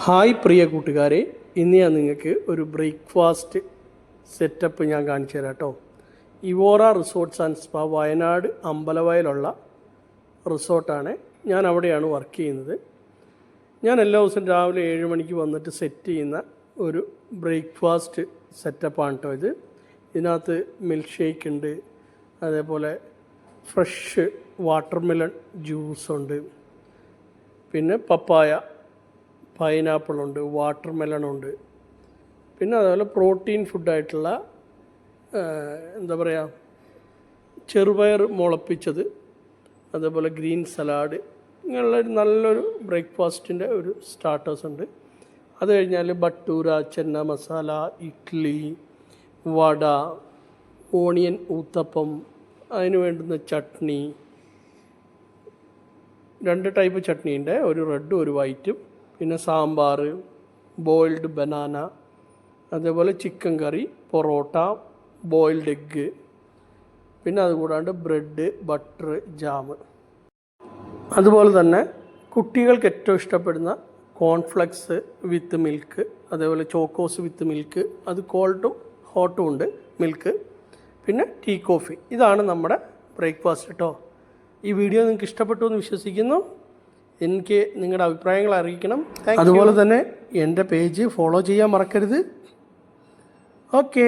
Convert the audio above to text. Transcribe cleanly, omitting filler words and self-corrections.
Hi പ്രിയ കൂട്ടുകാരെ, ഇന്ന് ഞാൻ നിങ്ങൾക്ക് ഒരു ബ്രേക്ക്ഫാസ്റ്റ് സെറ്റപ്പ് ഞാൻ കാണിച്ചു തരാം കേട്ടോ. ഇവോറ റിസോർട്ട്സ് ആൻഡ് സ്പാ വയനാട് അമ്പലവയലുള്ള റിസോർട്ടാണ്. ഞാൻ അവിടെയാണ് വർക്ക് ചെയ്യുന്നത്. ഞാൻ എല്ലാ ദിവസവും രാവിലെ 7 മണിക്ക് വന്നിട്ട് സെറ്റ് ചെയ്യുന്ന ഒരു ബ്രേക്ക്ഫാസ്റ്റ് സെറ്റപ്പാണ് കേട്ടോ ഇത്. ഇതിനകത്ത് മിൽക്ക് ഷേക്ക് ഉണ്ട്, അതേപോലെ ഫ്രഷ് വാട്ടർമെലൺ ജ്യൂസുണ്ട്, പിന്നെ പപ്പായ, പൈനാപ്പിളുണ്ട്, വാട്ടർമെലണുണ്ട്, പിന്നെ അതുപോലെ പ്രോട്ടീൻ ഫുഡായിട്ടുള്ള എന്താ പറയുക, ചെറുപയർ മുളപ്പിച്ചത്, അതേപോലെ ഗ്രീൻ സലാഡ്, ഇങ്ങനെയുള്ള നല്ലൊരു ബ്രേക്ക്ഫാസ്റ്റിൻ്റെ ഒരു സ്റ്റാർട്ടേഴ്സ് ഉണ്ട്. അത് കഴിഞ്ഞാൽ ബട്ടൂര, ചെന്ന മസാല, ഇഡ്ഡലി, വട, ഓണിയൻ ഊത്തപ്പം, അതിന് വേണ്ടുന്ന ചട്നി, 2 ടൈപ്പ് ചട്നി ഉണ്ട്, ഒരു റെഡും ഒരു വൈറ്റും, പിന്നെ സാമ്പാർ, ബോയിൽഡ് ബനാന, അതേപോലെ ചിക്കൻ കറി, പൊറോട്ട, ബോയിൽഡ് എഗ്ഗ്, പിന്നെ അതുകൂടാണ്ട് ബ്രെഡ്, ബട്ടർ, ജാം. അതുപോലെ തന്നെ കുട്ടികൾക്ക് ഏറ്റവും ഇഷ്ടപ്പെടുന്ന കോൺഫ്ലെക്സ് വിത്ത് മിൽക്ക്, അതേപോലെ ചോക്കോസ് വിത്ത് മിൽക്ക്, അത് കോൾഡും ഹോട്ടും ഉണ്ട് മിൽക്ക്, പിന്നെ ടീ കോഫി. ഇതാണ് നമ്മുടെ ബ്രേക്ക്ഫാസ്റ്റ് കേട്ടോ. ഈ വീഡിയോ നിങ്ങൾക്ക് ഇഷ്ടപ്പെട്ടു എന്ന് വിശ്വസിക്കുന്നു. എനിക്ക് നിങ്ങളുടെ അഭിപ്രായങ്ങൾ അറിയിക്കണം. അതുപോലെ തന്നെ എൻ്റെ പേജ് ഫോളോ ചെയ്യാൻ മറക്കരുത്. ഓക്കേ.